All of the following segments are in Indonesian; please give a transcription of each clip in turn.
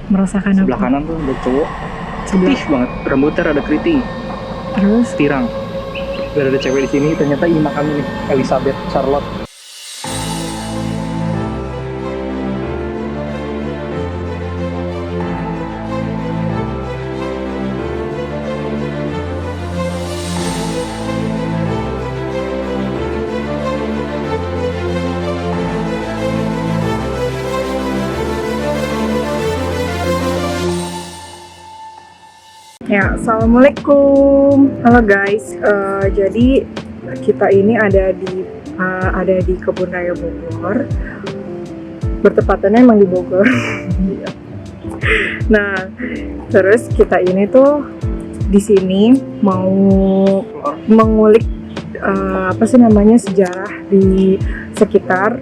Merasakan Sebelah apa? kanan tuh ada cowok, Sebelah. putih banget, rambutnya rada keriting, Terus pirang. Biar ada cewek di sini, ternyata ima kami nih, Elizabeth Charlotte. ya, assalamualaikum. Halo guys. Jadi kita ini ada di Kebun Raya Bogor. Bertepatannya emang di Bogor. Nah, terus kita ini tuh di sini mau mengulik sejarah di sekitar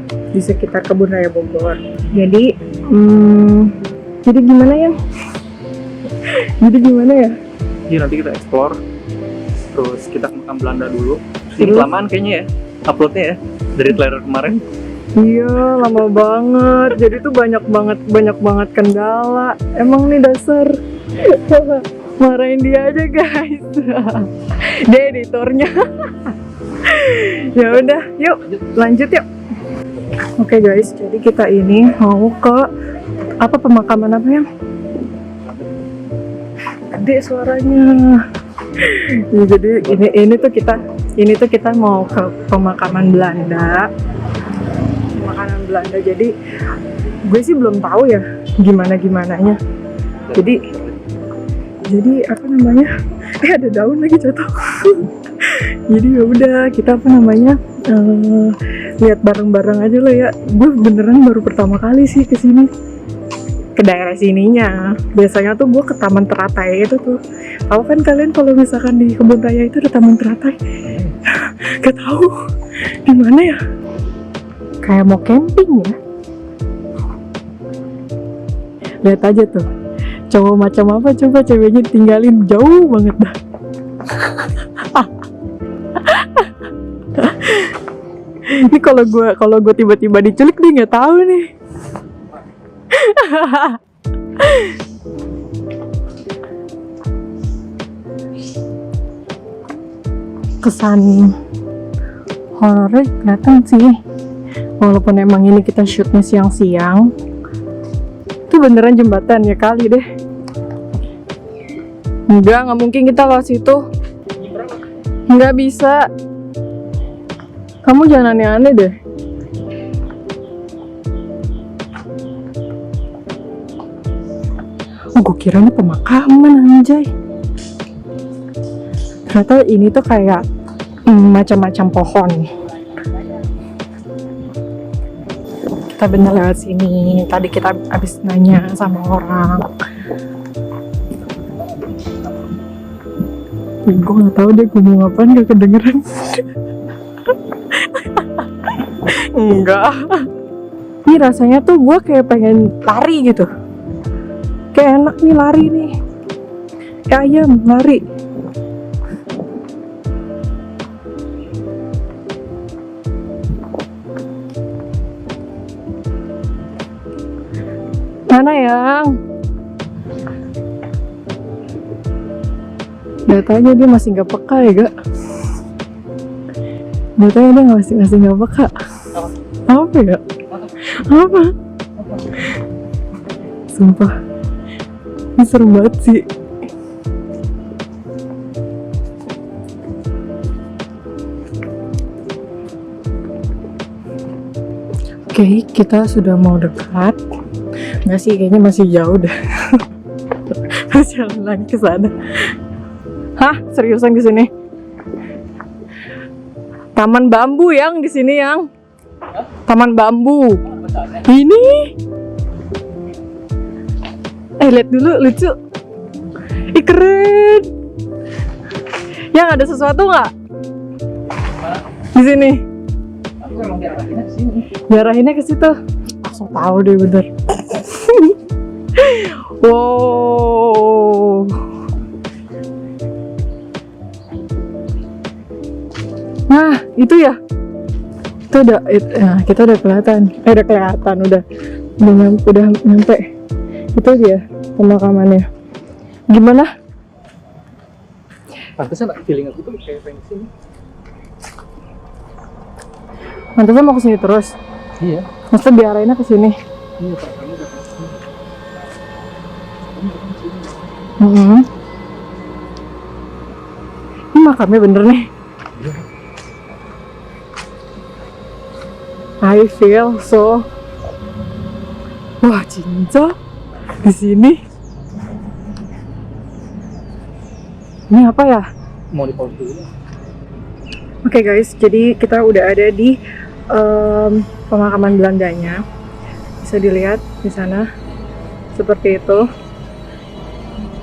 Kebun Raya Bogor. Jadi gimana ya? Jadi gimana ya? Jadi nanti kita explore, terus kita ke makam Belanda dulu. Ini kelamaan kayaknya ya, uploadnya ya, dari trailer kemarin. Iya, lama banget. Jadi tuh banyak banget kendala. Emang nih dasar. Marahin dia aja guys. Dia editornya. Ya udah, yuk lanjut yuk. Oke guys, jadi kita ini mau ke pemakaman apa ya? Gede suaranya. Ya, jadi ini tuh kita mau ke pemakaman Belanda. Jadi gue sih belum tahu ya gimananya. Jadi apa namanya? Ada daun lagi jatuh. Jadi ya udah kita lihat bareng-bareng aja lah ya. Gue beneran baru pertama kali sih kesini, ke daerah sininya. Biasanya tuh gue ke Taman Teratai itu tuh. Tahu kan kalian kalau misalkan di Kebun Raya itu ada Taman Teratai? Gak tahu di mana ya? Kayak mau camping ya. Lihat aja tuh. Cowok macam apa coba ceweknya tinggalin jauh banget dah. Ini kalau gue tiba-tiba diculik dia nggak tahu nih. Kesan horor kelihatan sih, walaupun emang ini kita shootnya siang-siang. Itu beneran jembatan ya kali deh. Nggak mungkin kita lewat situ. Nggak bisa. Kamu jangan aneh-aneh deh. Oh, gue kira ini pemakaman anjay. Ternyata ini tuh kayak macam-macam pohon. Kita bener lewat sini. Tadi kita habis nanya sama orang. Gue nggak tahu deh ngomong apaan, gak kedengeran. Enggak. Ini rasanya tuh gue kayak pengen lari gitu. Kayak enak nih lari nih. Kayak ayam lari. Mana yang? Datanya dia masih nggak peka ya gak? Datanya dia masih nggak peka. Apa ya? Apa? Sumpah. Ini serem banget sih. Oke, kita sudah mau dekat. Nggak sih, kayaknya masih jauh dah. Harus jalan lagi ke sana. Hah, seriusan di sini? Taman bambu yang di sini yang. Taman bambu. Ini. Lihat dulu, lucu. Ih, keren. Yang ada sesuatu nggak? Di sini. Diarahinnya ke situ. Langsung tahu deh bener. Wow. Nah, itu ya. Itu kita udah kelihatan. Udah nyampe. Itu dia. pemakamannya. Gimana? Pantesan feeling aku tuh kayak pengen sini. Mantasnya mau kesini terus? Iya. Maksudnya diarahinnya ke sini? Iya Pak, kamu datang ke sini. Kamu datang ke sini. Ini makamnya bener nih. Iya. I feel so. Wah, cinta di sini. Ini apa ya? Mau di-pause dulu. Oke guys, jadi kita udah ada di pemakaman Belandanya. Bisa dilihat di sana seperti itu.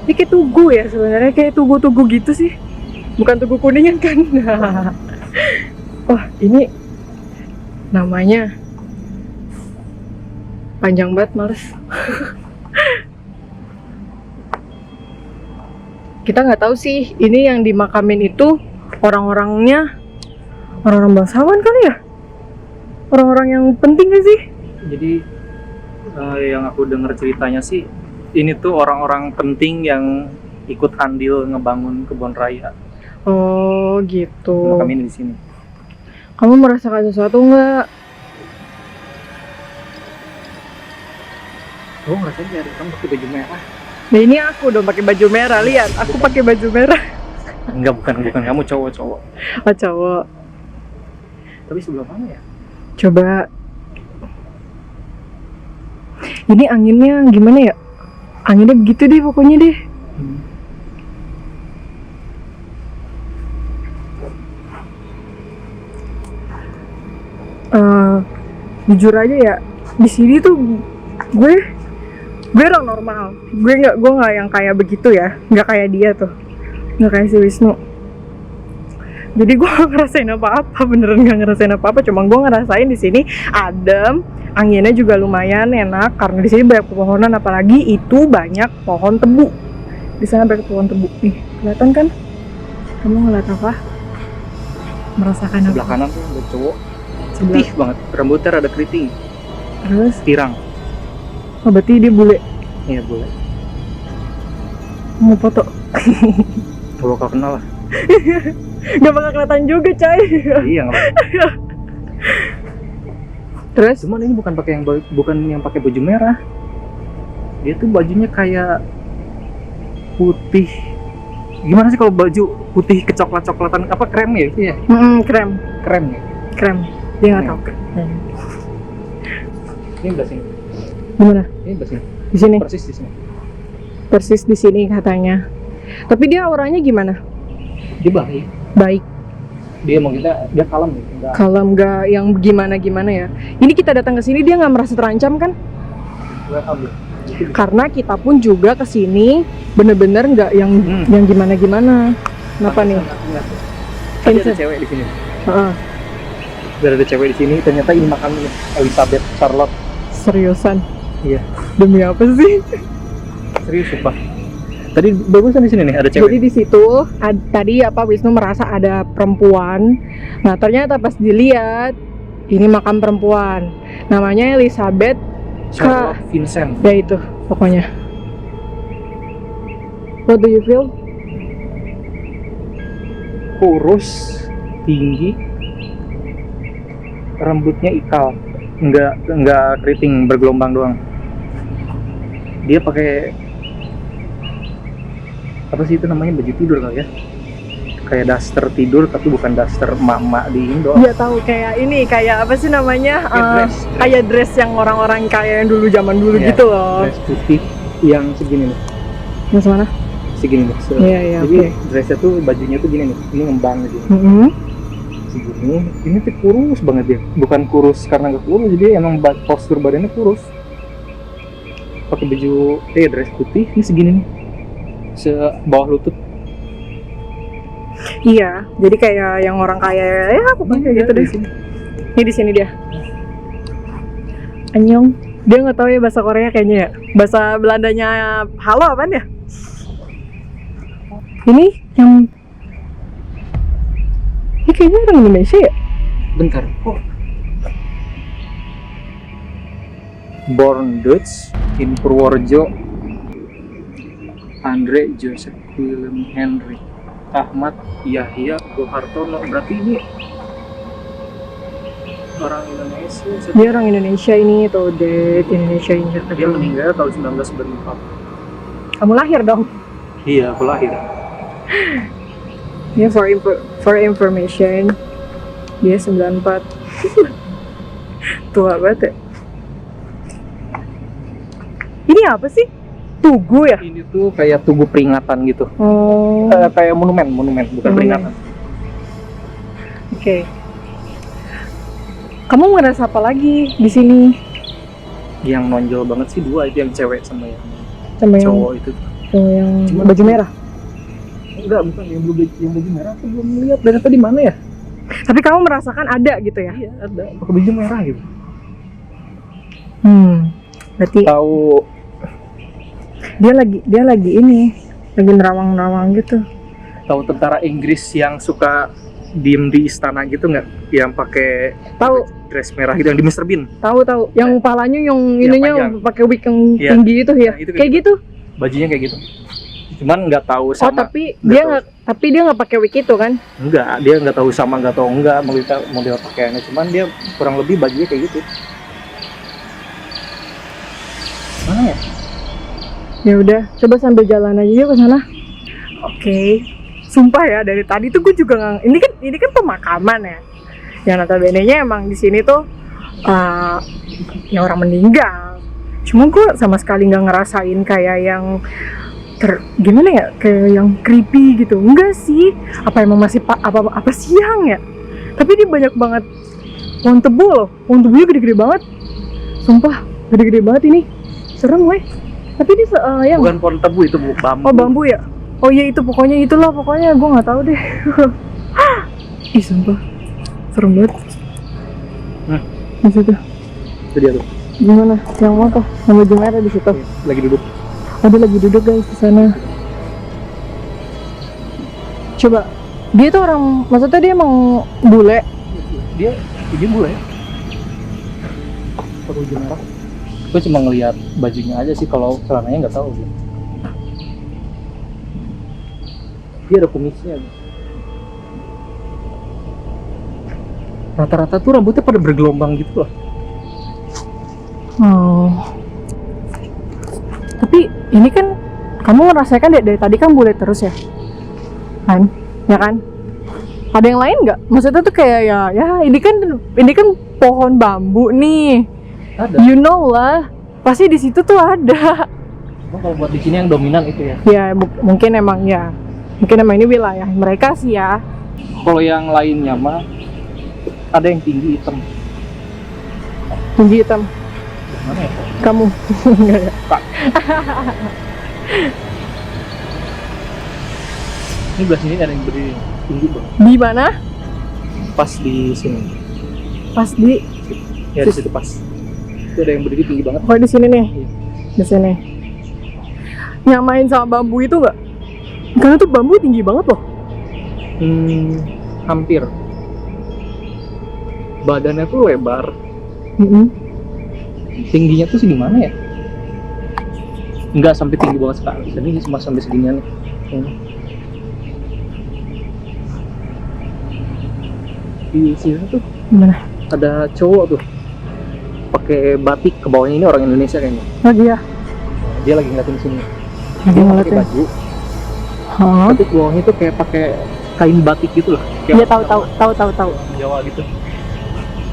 Ini kayak tugu ya sebenarnya, kayak tugu-tugu gitu sih. Bukan tugu kuningan kan? Wah, ini namanya panjang banget, males. Kita nggak tahu sih ini yang dimakamin itu orang-orangnya orang-orang bangsawan kali ya, orang-orang yang penting gak sih? Jadi yang aku dengar ceritanya sih ini tuh orang-orang penting yang ikut andil ngebangun kebun raya. Oh gitu. Makamin di sini. Kamu merasakan sesuatu nggak? Oh ngerasain ya, kamu pakai baju merah. Nah ini aku dong pakai baju merah, lihat aku pakai baju merah. Enggak, bukan kamu cowok. Oh cowok. Tapi sebelah mana ya? Coba. Ini anginnya gimana ya? Anginnya begitu deh pokoknya deh. Jujur aja ya, di sini tuh gue orang normal. Gue nggak yang kayak begitu ya, nggak kayak dia tuh, nggak kayak si Wisnu. Jadi gue nggak ngerasain apa-apa, beneran nggak ngerasain apa-apa. Cuma gue ngerasain di sini adem, anginnya juga lumayan enak karena di sini banyak pepohonan, apalagi itu banyak pohon tebu. Di sana banyak pohon tebu. Nih, kelihatan kan? Kamu ngeliat apa? Merasakan Sebelah apa? kanan tuh ada cowok. Putih banget, rambutnya rada keriting. Terus? Tirang. Oh, berarti dia bule. Iya boleh. Mau foto? Kalau kau kenal lah. Gak bakal kelihatan juga, coy. Iya nggak. Terus? Cuman ini bukan yang pakai baju merah. Dia tuh bajunya kayak putih. Gimana sih kalau baju putih kecoklat-coklatan apa krem ya itu ya? Krem. Krem ya. Krem. Dia nggak tahu. Ini belah sini. Gimana? Ini belah sini. Di sini. Persis di sini. Persis di sini katanya. Tapi dia orangnya gimana? Dia baik. Baik. Dia emang dia kalem gitu. Enggak. Kalem, nggak yang gimana ya. Ini kita datang ke sini dia nggak merasa terancam kan? Welcome. Karena kita pun juga ke sini bener-bener nggak yang gimana. Kenapa nih? Tadi ada cewek di sini. Biar ada cewek di sini, ternyata ini makamnya Elizabeth Charlotte. Seriusan? Iya. Demi apa sih? Serius sumpah. Tadi bagusan di sini nih ada cewek. Jadi di situ tadi Wisnu merasa ada perempuan. Nah ternyata pas dilihat ini makam perempuan. Namanya Elizabeth Charlotte Vincent. Ya itu pokoknya. What do you feel? Kurus, tinggi, rambutnya ikal, enggak keriting, bergelombang doang. Dia pakai apa sih itu namanya, baju tidur kali ya, kayak daster tidur tapi bukan daster emak-emak di Indo. Iya tahu, kayak apa sih namanya, dress. kayak dress yang orang-orang kaya yang dulu zaman dulu Yeah, gitu loh. Dress putih yang segini nih. Yang mana? Segini nih. Iya, Jadi oke. dressnya tuh bajunya tuh gini nih, ini ngembang gitu. Segini, ini tuh kurus banget dia. Bukan kurus karena nggak kurus, jadi emang postur badannya kurus. Pakai baju dress putih, ini segini nih, bawah lutut. Iya, jadi kayak yang orang kaya ya pokoknya kayak gitu deh. Ini di sini dia. Annyeong. Dia nggak tahu ya bahasa Korea kayaknya ya. Bahasa Belandanya halo apaan ya? Ini yang ini kayaknya orang Indonesia ya? Bentar. Oh. Born Dutch in Purworejo Andre Joseph Willem Henry Ahmad Yahya Gohartono. Berarti ini orang Indonesia. Dia orang Indonesia ini tuh, date Indonesia ini. Dia meninggal tahun 1994. Kamu lahir dong. Iya, aku lahir. Ya, for information, dia 94. Tua banget ya. Ini apa sih? Tugu ya? Ini tuh kayak tugu peringatan gitu. Oh, Kayak monumen bukan Monumen. peringatan. oke. Kamu ngerasa apa lagi di sini? Yang nonjol banget sih dua, itu yang cewek sama yang Sama yang, cowok itu. sama yang Cuma- baju merah. Enggak, bukan yang baju merah. Aku belum lihat dari tadi mana ya? Tapi kamu merasakan ada gitu ya? Iya, ada. Pakai baju merah gitu. Berarti Tahu dia lagi ini, lagi nerawang-nerawang gitu. tahu tentara Inggris yang suka diem di istana gitu nggak? Yang pakai Tahu, dress merah gitu yang di Mr. Bean. tahu. Yang palanya yang Yang ininya panjang. pakai wig yang Iya. tinggi itu ya. Nah, itu Kayak gitu. Bajunya kayak gitu. Cuman nggak tahu Oh, sama. tapi nggak dia nggak pakai wig itu kan? Enggak, dia nggak tahu sama nggak tahu enggak model pakaiannya. Cuman dia kurang lebih bajunya kayak gitu. Mana ya? Ya udah, coba sambil jalan aja yuk ke sana. Oke. Sumpah ya, dari tadi tuh gue juga ini kan pemakaman ya. Yang notabene-nya emang di sini tuh ya orang meninggal. Cuma gue sama sekali nggak ngerasain kayak yang gimana ya, kayak yang creepy gitu. Enggak sih. Apa emang masih apa siang ya? Tapi dia banyak banget pohon tebu loh. Pohon tebunya gede-gede banget. Sumpah, gede-gede banget ini. Serem weh. Tapi dia yang Bukan pohon tebu, itu bambu. oh, bambu ya? Oh iya, itu pokoknya itulah, pokoknya gue nggak tahu deh. Ih, sumpah serem banget. Di situ Itu dia tuh. gimana? Yang apa? Yang baju merah di situ. Lagi duduk. Oh, dia lagi duduk guys di sana. Coba, dia tuh orang, maksudnya dia emang bule. Dia bule ya. Pakai baju merah. Gue cuma ngelihat bajunya aja sih, kalau celananya nggak tahu. Dia ada kumisnya. Rata-rata tuh rambutnya pada bergelombang gitu loh. Oh. Tapi ini kan kamu ngerasakan dari tadi kan bule terus ya? Kan? Ya kan? Ada yang lain nggak? Maksudnya tuh kayak ya ini kan pohon bambu nih. Ada. You know lah. Pasti di situ tuh ada. Cuma kalau buat di sini yang dominan itu ya. Ya mungkin emang ini wilayah mereka sih ya. Kalau yang lainnya mah ada yang tinggi hitam. Tinggi hitam. Mana ya? Kamu enggak ya? Ini belah sini ada yang berdiri tinggi banget. Di mana? Pas di sini. Pas di Ya di situ pas. Itu ada yang berdiri tinggi banget. oh di sini nih. Iya. Di sini. Nyamain sama bambu itu nggak? Karena tuh bambu tinggi banget loh. Hampir. Badannya tuh lebar. Tingginya tuh segimana ya? Enggak sampai tinggi banget sekali. Ini cuma sampai seginian nih. Di sini tuh Gimana? ada cowok tuh pakai batik, ke bawahnya ini orang Indonesia kayaknya. Lagi ya? Dia lagi ngeliatin sini. Lagi Dia pakai ngeliatin. baju, Hah? tapi ke bawahnya tuh kayak pakai kain batik gitu lah. Iya, tahu. Jawa gitu.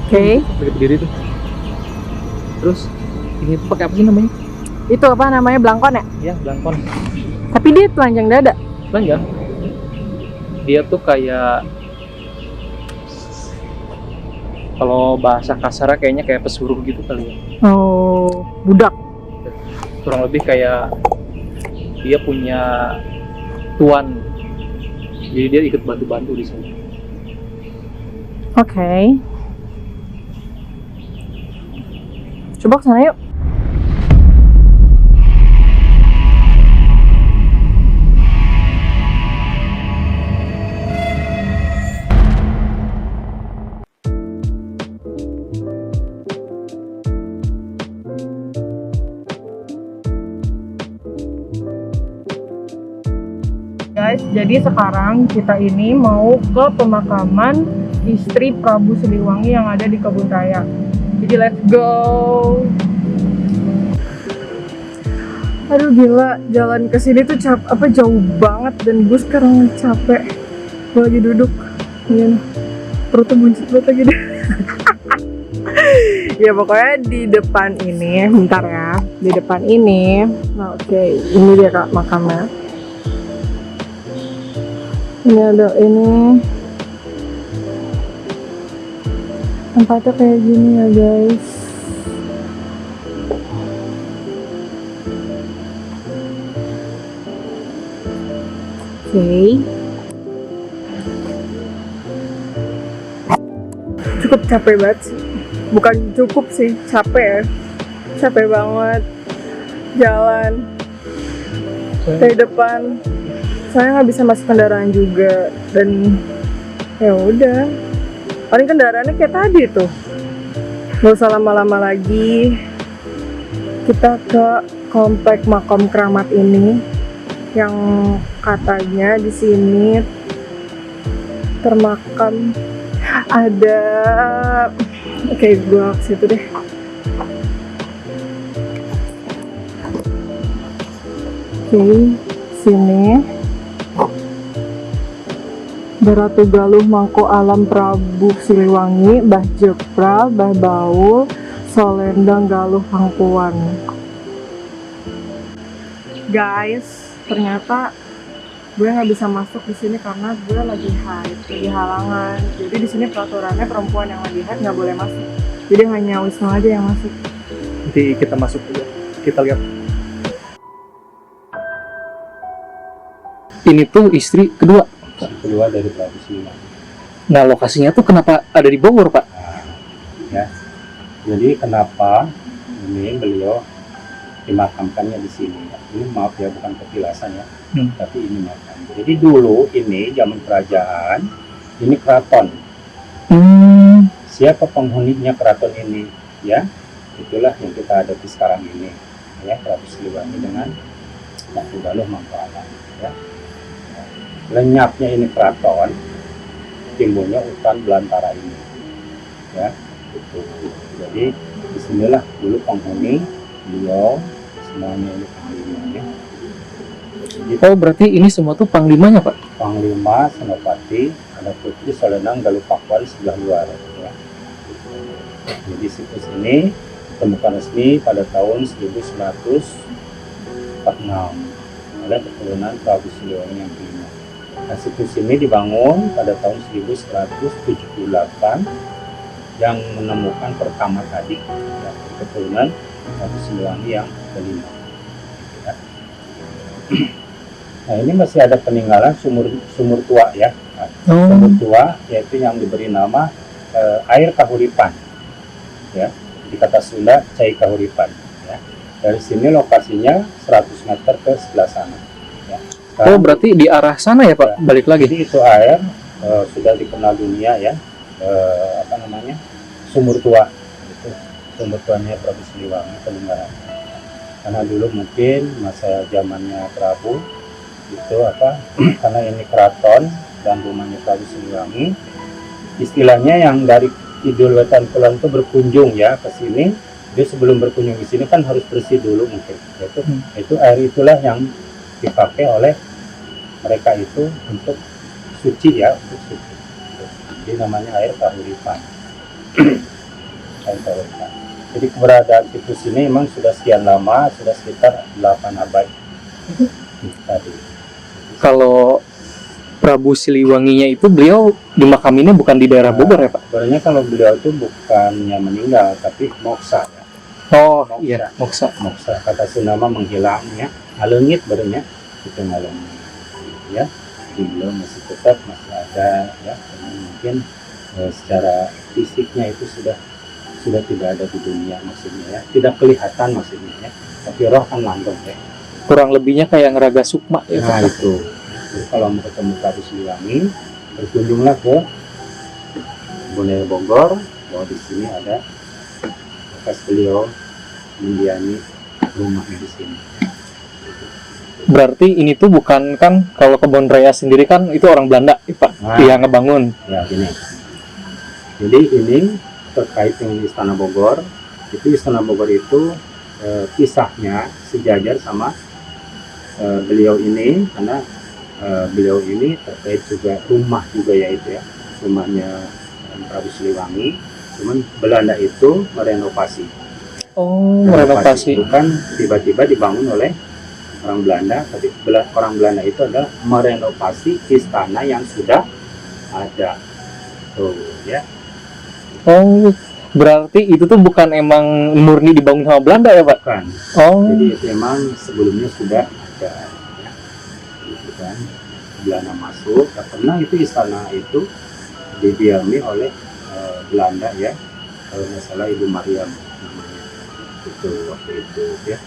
Oke. Lagi berdiri tuh. Terus ini tuh pakai apa sih namanya? Itu apa namanya, belangkon ya? Ya, belangkon. Tapi dia telanjang dada. Belanja. Dia tuh kayak, kalau bahasa kasarnya kayaknya kayak pesuruh gitu kali ya. Oh, budak. Kurang lebih kayak dia punya tuan. Jadi dia ikut bantu-bantu di sini. Oke. Coba ke sana yuk. Guys, jadi sekarang kita ini mau ke pemakaman istri Prabu Siliwangi yang ada di Kebun Raya. Jadi let's go. Aduh gila, jalan ke sini tuh jauh banget dan gue sekarang capek. Gue lagi duduk, ya, perutnya buncit banget lagi deh. Ya pokoknya di depan ini, bentar ya, di depan ini. Nah, oke, ini dia Kak makamnya. Ini ada ini. Tempatnya kayak gini ya guys. Oke. Cukup capek banget sih. Bukan cukup sih, capek ya. Capek banget jalan dari depan. Saya nggak bisa masuk kendaraan juga dan ya udah. Paling kendaraannya kayak tadi tuh. Gak usah lama-lama lagi. Kita ke komplek makam keramat ini yang katanya di sini termakam ada. Oke, gua ke situ deh. Oke, sini. Ratu Galuh Mangko Alam Prabu Siliwangi, Mbah Jepra, Mbah Baul, Solendang Galuh Pangkuan. Guys, ternyata gue nggak bisa masuk di sini karena gue lagi haid, lagi halangan. Jadi di sini peraturannya perempuan yang lagi haid nggak boleh masuk. Jadi hanya Wisnu aja yang masuk. Nanti kita masuk aja. Kita lihat. Ini tuh istri kedua dari Prabu Siliwangi. Nah, lokasinya tuh kenapa ada di Bogor, Pak? Ya, jadi kenapa ini beliau dimakamkannya di sini? Ini maaf ya, bukan petilasan ya, tapi ini makam. Jadi dulu ini zaman kerajaan, ini keraton. Siapa penghuninya keraton ini? Ya, itulah yang kita hadapi sekarang ini. Ya, Prabu Siliwangi dengan Ratu Galuh Mangko Alam. Ya. Lenyapnya ini keraton, timbulnya hutan belantara ini, ya, itu. Jadi disinilah dulu penghuni beliau semuanya ini panglimanya. Oh, berarti ini semua tuh panglimanya, Pak? Panglima Senopati, ada Putri Solendang Galuh Pakuan sebelah luar. Ya. Jadi situs ini ditemukan resmi pada tahun 1946 oleh keturunan Prabu Siliwangi yang kelima. Nah, situs ini dibangun pada tahun 1978 yang menemukan pertama tadi ya, keturunan Prabu Siliwangi yang kelima. Ya. Nah, ini masih ada peninggalan sumur tua ya. Nah, sumur tua yaitu yang diberi nama air kahuripan. Ya, di kata Sunda Cai Kahuripan. Ya. Dari sini lokasinya 100 meter ke sebelah sana. Ya. Oh, berarti di arah sana ya, Pak? Ya. Balik lagi. Jadi itu air sudah dikenal dunia ya. Sumur tua. Itu sumur tuanya Prabu Siliwangi peninggalan. Karena dulu mungkin masa zamannya Prabu itu karena ini keraton dan rumahnya Prabu Siliwangi, istilahnya yang dari Kidul Wetan Kulon itu berkunjung ya ke sini. Dia sebelum berkunjung di sini kan harus bersih dulu mungkin. Itu air itulah yang dipakai oleh mereka itu untuk suci ya, untuk suci. Jadi namanya air kahuripan. Air kahuripan. Jadi keberadaan situs ini memang sudah sekian lama, sudah sekitar 8 abad tadi. Kalau Prabu Siliwanginya itu beliau dimakaminnya bukan di daerah Bogor ya, Pak? Sebenarnya kalau beliau itu bukannya meninggal, tapi moksa ya. Oh moksa. Iya, moksa. Moksa, kata Sundama menghilang ya, ngalengit barunya, itu ngalengit ya. Jadi beliau masih tetap masih ada ya, mungkin secara fisiknya itu sudah tidak ada di dunia maksudnya ya, tidak kelihatan maksudnya ya, tapi roh kan langgeng ya. Kurang lebihnya kayak ngeraga sukma ya. Nah itu. Jadi kalau mau ketemu Prabu Siliwangi, berkunjunglah ke Boneo Bogor, bahwa di sini ada bekas beliau mendiami rumahnya di sini. Berarti ini tuh bukan kan, kalau Kebun Raya sendiri kan itu orang Belanda, Pak, Nah. yang ngebangun. Ya gini. Jadi ini terkait dengan Istana Bogor. Itu Istana Bogor itu kisahnya sejajar sama beliau ini, karena beliau ini terkait juga rumah juga ya itu ya, rumahnya Prabu Siliwangi. Cuman Belanda itu merenovasi. Oh, merenovasi. Bukan tiba-tiba dibangun oleh orang Belanda, tapi orang Belanda itu adalah merenovasi istana yang sudah ada. Tuh ya. Oh, berarti itu tuh bukan emang murni dibangun sama Belanda ya, Pak? Bukan. Oh. Jadi itu memang sebelumnya sudah ada ya. Gitu kan. Belanda masuk, karena itu istana itu didiami oleh Belanda ya. Kalau nggak salah Ibu Mariam namanya. Itu waktu itu ya.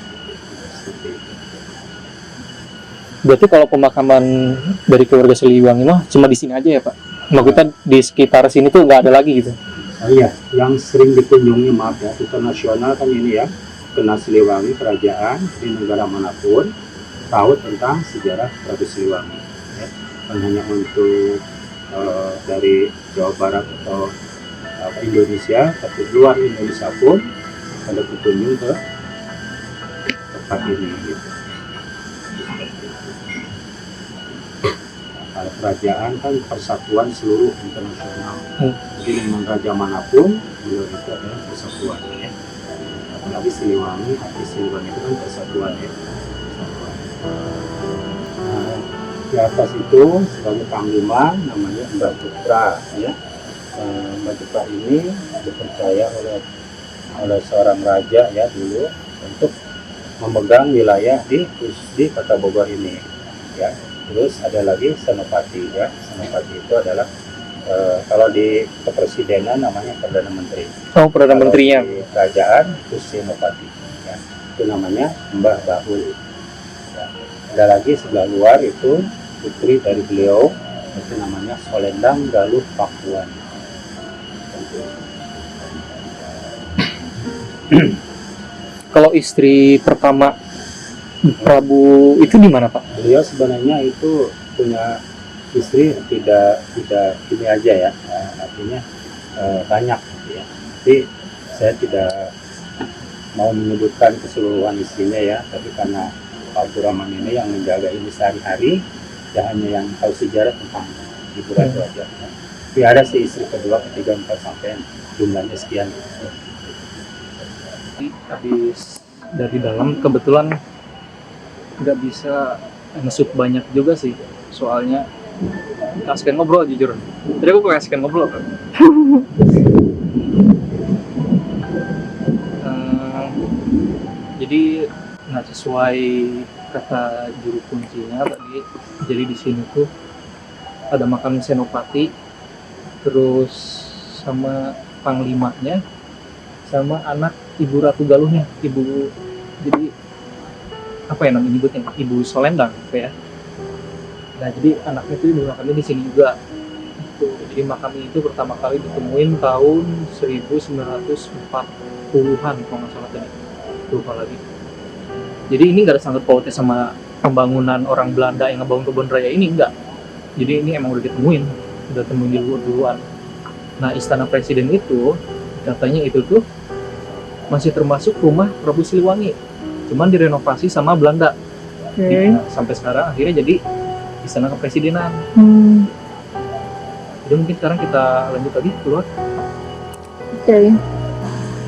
Seperti itu. Berarti kalau pemakaman dari keluarga Siliwangi mah cuma di sini aja ya, Pak? Maksudnya di sekitar sini tuh nggak ada lagi gitu? Oh iya, yang sering dikunjungi, maaf ya, internasional kan ini ya, kena Siliwangi kerajaan di negara manapun tahu tentang sejarah Prabu Siliwangi. Ya. Bukan hanya untuk dari Jawa Barat atau Indonesia, tapi luar Indonesia pun ada berkunjung ke tempat ini. Gitu. Kalau kerajaan kan persatuan seluruh internasional. Jadi dengan raja manapun beliau itu adalah persatuan ya. Apalagi Siliwangi, arti Siliwangi itu kan persatuan ya. Persatuan. Nah, di atas itu sebagai panglima namanya Mbah Jepra ya. Mbah Jepra ini dipercaya oleh seorang raja ya dulu untuk memegang wilayah di Kota Bogor ini ya. Terus ada lagi Senopati ya. Senopati itu adalah kalau di kepresidenan namanya Perdana Menteri. Oh, Perdana Menterinya. Di kerajaan itu Senopati ya. Itu namanya Mbah Bahul ya. Ada lagi sebelah luar itu putri dari beliau, itu namanya Solendang Galuh Pakuan. Kalau istri pertama Prabu itu di mana, Pak? Beliau sebenarnya itu punya istri tidak ini aja ya, artinya banyak ya. Tapi saya tidak mau menyebutkan keseluruhan istrinya ya, tapi karena Pak Abdurrahman ini yang menjaga ini sehari-hari, ya hanya yang tahu sejarah tentang Ibu Ratu aja. Ya. Tapi ada sih istri kedua, ketiga, empat sampai jumlahnya sekian. Habis dari dalam kebetulan nggak bisa nge-shoot banyak juga sih, soalnya kasihkan ngobrol jujur. Tadi aku kasihkan ngobrol kan. Jadi nggak sesuai kata juru kuncinya tadi. Jadi di sini tuh ada makam Senopati, terus sama panglimanya, sama anak Ibu Ratu Galuhnya, jadi apa ya namanya nyebutnya, Ibu Solendang apa ya. Nah jadi anaknya itu dimakamnya di sini juga. Jadi makam itu pertama kali ditemuin tahun 1940-an kalau nggak salah tadi, lupa lagi. Jadi ini nggak ada sangkut pautnya sama pembangunan orang Belanda yang ngebangun Kebun Raya ini, enggak. Jadi ini emang udah ditemuin di duluan. Nah istana presiden itu katanya itu tuh masih termasuk rumah Prabu Siliwangi, cuman direnovasi sama Belanda. Okay. Iya. Nah, sampai sekarang akhirnya jadi istana kepresidenan. Jadi mungkin sekarang kita lanjut lagi keluar.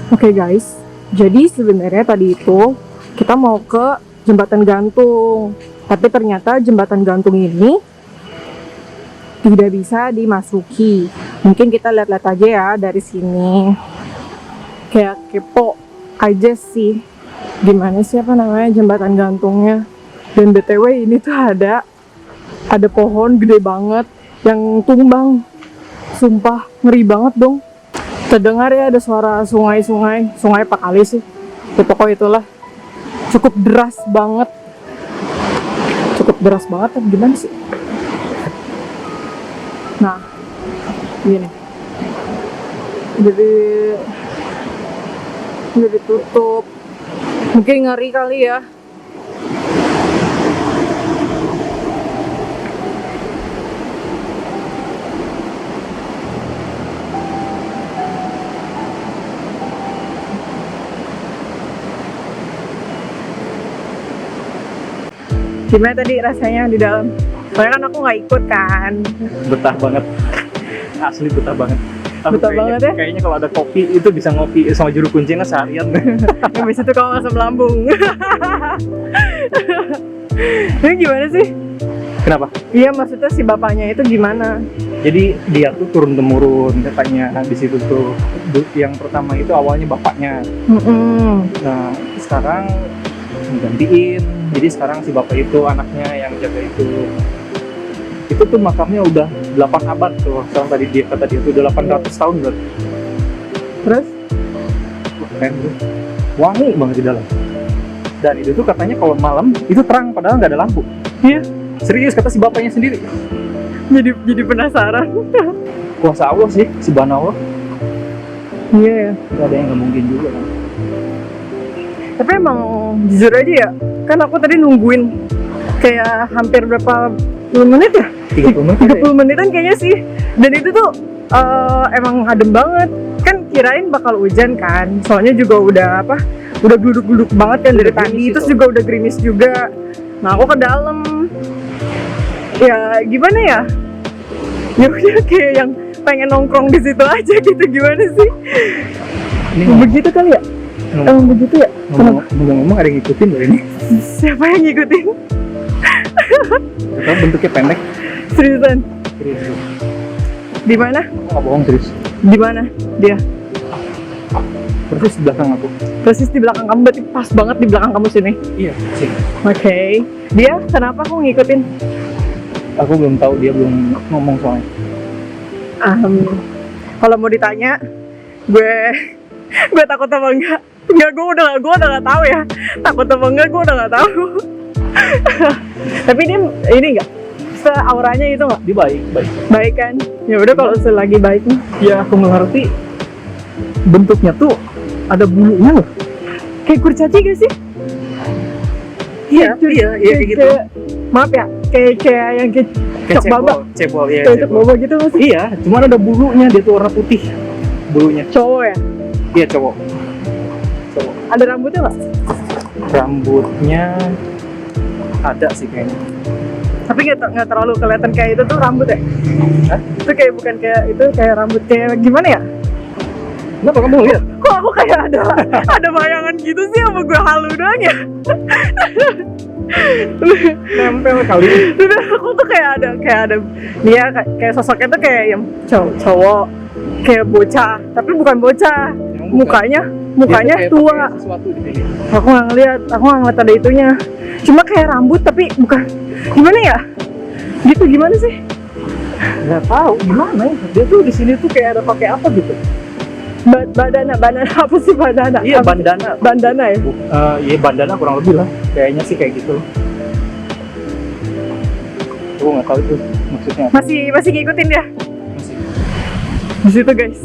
Oke guys, jadi sebenarnya tadi itu kita mau ke jembatan gantung, tapi ternyata jembatan gantung ini tidak bisa dimasuki. Mungkin kita lihat-lihat aja ya dari sini. Kayak kepo aja sih, gimana sih apa namanya jembatan gantungnya. Dan BTW ini tuh ada pohon gede banget yang tumbang. Sumpah ngeri banget dong. Terdengar ya ada suara sungai apa kali sih, ya pokoknya itulah. Cukup deras banget apa gimana sih. Nah gini, udah ditutup, mungkin ngeri kali ya. Gimana tadi rasanya di dalam? Soalnya kan aku nggak ikut kan. Betah banget, asli betah banget. Aku Betah banget ya? Kayaknya kalau ada kopi itu bisa ngopi sama juru kuncinya seharian. Habis itu kamu asam lambung. Ini gimana sih? Kenapa? Iya, maksudnya si bapaknya itu gimana? Jadi dia tuh turun temurun katanya. Nah, di situ tuh yang pertama itu awalnya bapaknya. Nah sekarang gantiin. Jadi sekarang si bapak itu anaknya yang jaga itu. Itu tuh makamnya udah 8 abad tuh. Sekarang tadi dia kata dia tuh udah 800 tahun berarti. Terus? Wah, keren tuh. Wangi banget di dalam. Dan itu tuh katanya kalau malam itu terang padahal nggak ada lampu. Iya. Serius kata si bapaknya sendiri. Jadi penasaran. Kuasa Allah sih, subhanallah. Iya ya. Gak ada yang nggak mungkin juga kan. Tapi emang jujur aja ya, kan aku tadi nungguin kayak hampir berapa puluh menit ya? 30 menit. 30 menitan kayaknya sih. Dan itu tuh emang adem banget. Kan kirain bakal hujan kan. Soalnya juga udah udah gluduk-gluduk banget kan dari Udah tadi. gerimis Terus itu. juga udah gerimis juga. Nah aku ke dalam. Ya gimana ya? Ya udah kayak yang pengen nongkrong di situ aja gitu, gimana sih? Ini Begitu kali ya? Emang begitu ya? Kenapa? ngomong-ngomong ada yang ngikutin loh ini. Siapa yang ngikutin? Tahu bentuknya pendek. Seriusan? Serius. Di mana? Nggak bohong serius. Di mana dia? Persis di belakang aku. Persis di belakang kamu, berarti pas banget di belakang kamu sini. Iya. Sih. Oke. Dia kenapa aku ngikutin? Aku belum tahu, dia belum ngomong soalnya. Kalau mau ditanya, gue takut apa enggak? Enggak, gue udah nggak tahu ya. Takut apa enggak, gue udah nggak tahu. Tapi dia ini enggak? Auranya itu enggak? Dia baik. Baik kan? Ya udah kalau selagi baik mah. Ya aku mengerti. Bentuknya tuh ada bulunya loh. Kayak kurcaci gak sih? Iya kayak gitu. Maaf ya, kayak yang Kayak cok baba. cebol ya. Kayak cok baba gitu masih. Iya, cuman ada bulunya, dia tuh warna putih. Bulunya. Cowok ya? Iya, cowok. Ada rambutnya nggak? Rambutnya ada sih kayaknya. Tapi nggak terlalu kelihatan kayak itu tuh rambut ya? Hah? Itu kayak bukan kayak itu kayak rambut kayak gimana ya? Kenapa kamu lihat? Kok aku kayak ada bayangan gitu sih, apa gue halu doang ya? Nempel kali. Udah aku tuh kayak ada dia kayak sosoknya tuh kayak yang cowok kayak bocah, tapi bukan bocah. Mukanya Dia tuh kayak tua. pakai sesuatu di sini. Aku nggak ngeliat ada itunya. Cuma kayak rambut tapi bukan. Gimana ya? Gitu gimana sih? Nggak tahu gimana ya. Dia tuh di sini tuh kayak ada pakai apa gitu. Bandana apa sih bandana? Iya, Apa- bandana. ya? Iya, bandana kurang lebih lah. Kayaknya sih kayak gitu. Aku nggak tahu itu maksudnya apa. Masih ngikutin dia Masih. di situ guys.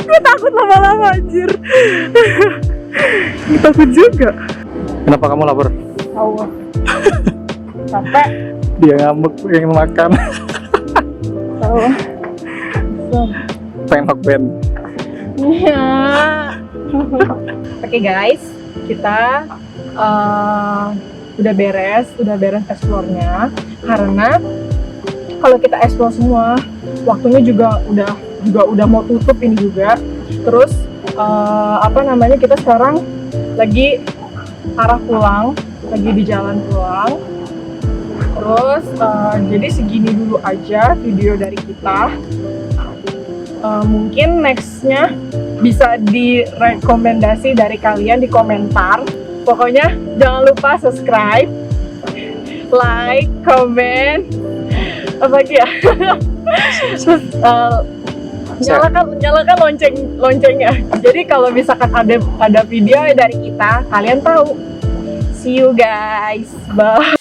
Gue takut lama-lama anjir. Takut juga. Kenapa kamu lapar? Allah. Capek. Dia ngambek pengen makan. Allah. Pengen band. Iya. Oke guys, kita udah beres explore-nya, karena kalau kita explore semua, waktunya juga udah mau tutup ini juga. Terus kita sekarang lagi arah pulang, lagi di jalan pulang. Terus jadi segini dulu aja video dari kita. Mungkin nextnya bisa direkomendasi dari kalian di komentar. Pokoknya jangan lupa subscribe, like, comment, apa lagi ya? Terus nyalakan loncengnya. Jadi kalau misalkan ada video dari kita, kalian tahu. See you guys, bye.